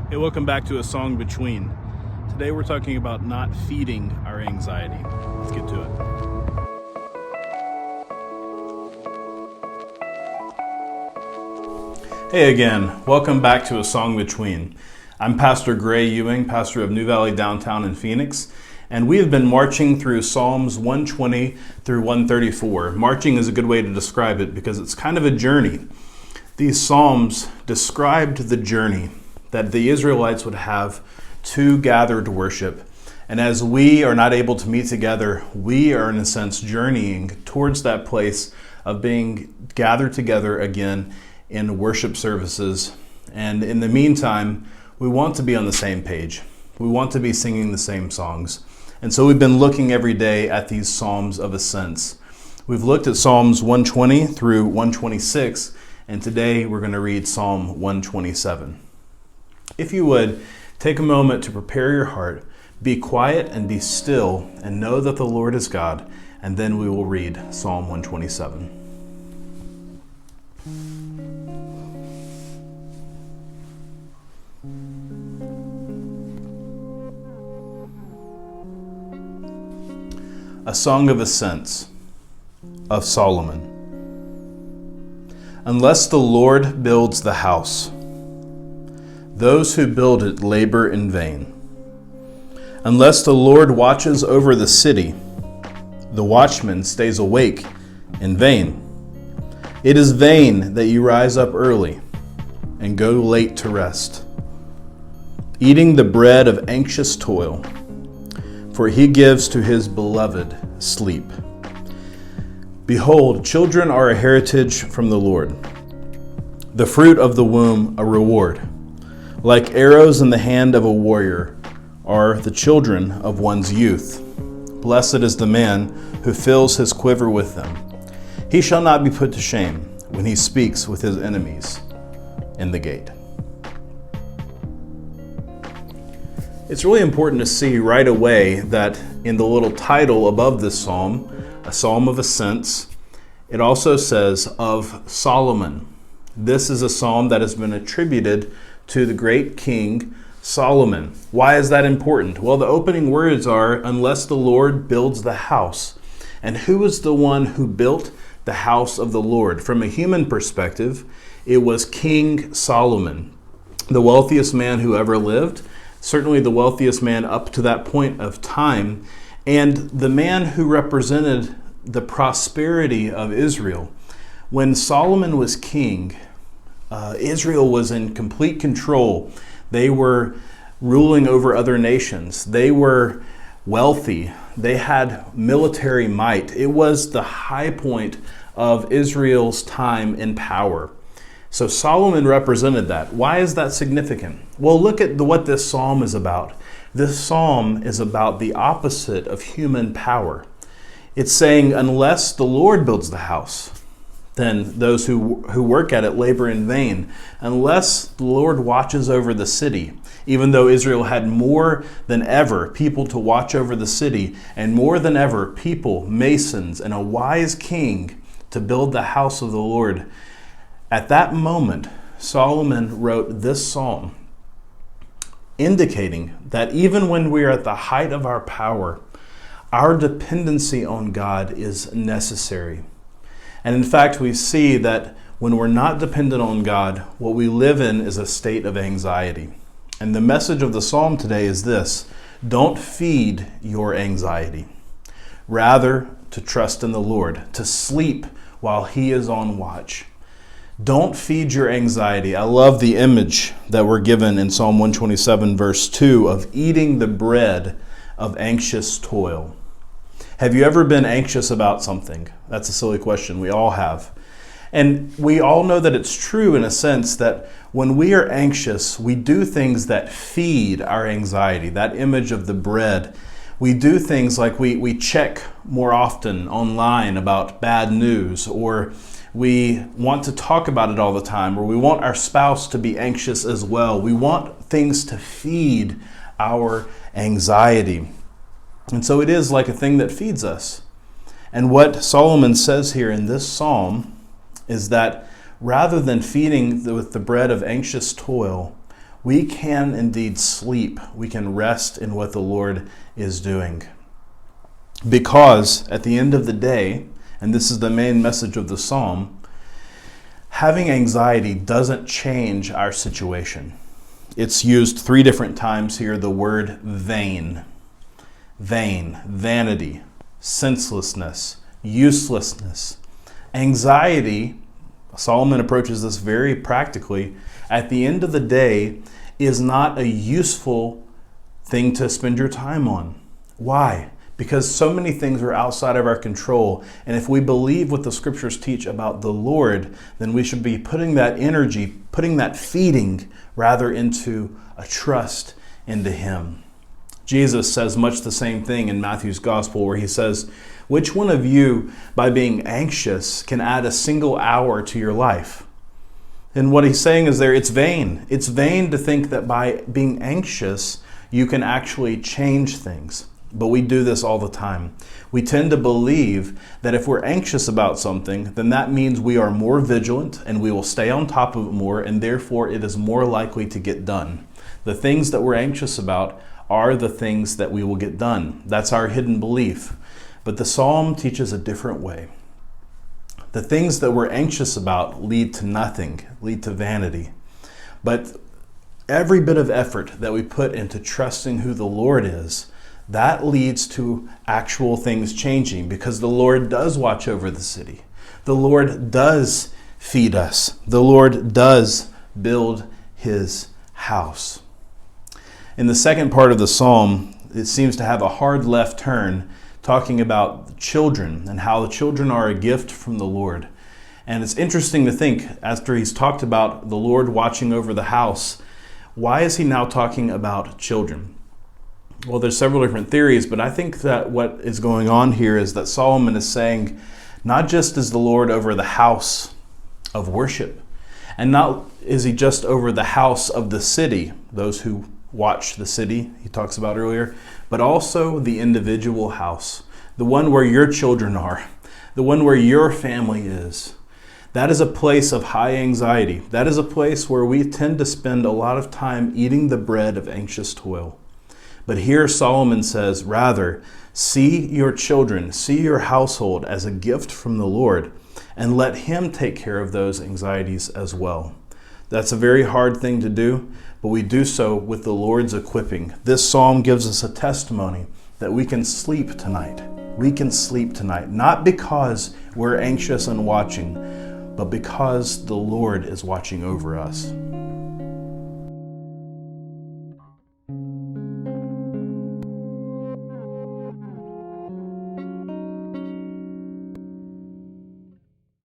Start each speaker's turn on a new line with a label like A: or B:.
A: Hey, welcome back to A Song Between. Today we're talking about not feeding our anxiety. Let's get to it. Hey again, welcome back to A Song Between. I'm Pastor Gray Ewing, pastor of New Valley Downtown in Phoenix, and we have been marching through Psalms 120 through 134. Marching is a good way to describe it because it's kind of a journey. These Psalms described the journey that the Israelites would have to gather to worship. And as we are not able to meet together, we are in a sense journeying towards that place of being gathered together again in worship services. And in the meantime, we want to be on the same page. We want to be singing the same songs. And so we've been looking every day at these Psalms of Ascents. We've looked at Psalms 120 through 126, and today we're going to read Psalm 127. If you would, take a moment to prepare your heart, be quiet and be still, and know that the Lord is God, and then we will read Psalm 127. A Song of Ascents of Solomon. Unless the Lord builds the house, those who build it labor in vain. Unless the Lord watches over the city, the watchman stays awake in vain. It is vain that you rise up early and go late to rest, eating the bread of anxious toil, for he gives to his beloved sleep. Behold, children are a heritage from the Lord, the fruit of the womb a reward. Like arrows in the hand of a warrior are the children of one's youth. Blessed is the man who fills his quiver with them. He shall not be put to shame when he speaks with his enemies in the gate. It's really important to see right away that in the little title above this psalm, a psalm of ascents, it also says of Solomon. This is a psalm that has been attributed to the great king Solomon. Why is that important? Well, the opening words are, unless the Lord builds the house. And who is the one who built the house of the Lord? From a human perspective, it was King Solomon, the wealthiest man who ever lived, certainly the wealthiest man up to that point of time, and the man who represented the prosperity of Israel. When Solomon was king, Israel was in complete control. They were ruling over other nations. They were wealthy. They had military might. It was the high point of Israel's time in power. So Solomon represented that. Why is that significant? Well, look at what this psalm is about. This psalm is about the opposite of human power. It's saying, unless the Lord builds the house, then those who work at it labor in vain. Unless the Lord watches over the city, even though Israel had more than ever people to watch over the city, and more than ever people, masons, and a wise king to build the house of the Lord. At that moment, Solomon wrote this psalm, indicating that even when we are at the height of our power, our dependency on God is necessary. And in fact, we see that when we're not dependent on God, what we live in is a state of anxiety. And the message of the psalm today is this: don't feed your anxiety. Rather, to trust in the Lord, to sleep while He is on watch. Don't feed your anxiety. I love the image that we're given in Psalm 127, verse 2, of eating the bread of anxious toil. Have you ever been anxious about something? That's a silly question. We all have. And we all know that it's true in a sense that when we are anxious, we do things that feed our anxiety. That image of the bread. We do things like we check more often online about bad news, or we want to talk about it all the time, or we want our spouse to be anxious as well. We want things to feed our anxiety. And so it is like a thing that feeds us. And what Solomon says here in this psalm is that rather than feeding with the bread of anxious toil, we can indeed sleep. We can rest in what the Lord is doing. Because at the end of the day, and this is the main message of the psalm, having anxiety doesn't change our situation. It's used 3 different times here, the word vain. Vain, vanity, senselessness, uselessness. Anxiety, Solomon approaches this very practically, at the end of the day, is not a useful thing to spend your time on. Why? Because so many things are outside of our control. And if we believe what the scriptures teach about the Lord, then we should be putting that energy, putting that feeding rather into a trust into Him. Jesus says much the same thing in Matthew's gospel, where He says, which one of you, by being anxious, can add a single hour to your life? And what He's saying is it's vain. It's vain to think that by being anxious, you can actually change things. But we do this all the time. We tend to believe that if we're anxious about something, then that means we are more vigilant and we will stay on top of it more, and therefore it is more likely to get done. The things that we're anxious about are the things that we will get done. That's our hidden belief. But the psalm teaches a different way. The things that we're anxious about lead to nothing, lead to vanity. But every bit of effort that we put into trusting who the Lord is, that leads to actual things changing, because the Lord does watch over the city. The Lord does feed us. The Lord does build His house. In the second part of the psalm, it seems to have a hard left turn, talking about children and how the children are a gift from the Lord. And it's interesting to think, after he's talked about the Lord watching over the house, why is he now talking about children? Well, there's several different theories, but I think that what is going on here is that Solomon is saying, not just is the Lord over the house of worship, and not is He just over the house of the city, those who watch the city he talks about earlier, but also the individual house, the one where your children are, the one where your family is. That is a place of high anxiety. That is a place where we tend to spend a lot of time eating the bread of anxious toil. But here Solomon says, rather, see your children, see your household as a gift from the Lord, and let Him take care of those anxieties as well. That's a very hard thing to do, but we do so with the Lord's equipping. This psalm gives us a testimony that we can sleep tonight. We can sleep tonight, not because we're anxious and watching, but because the Lord is watching over us.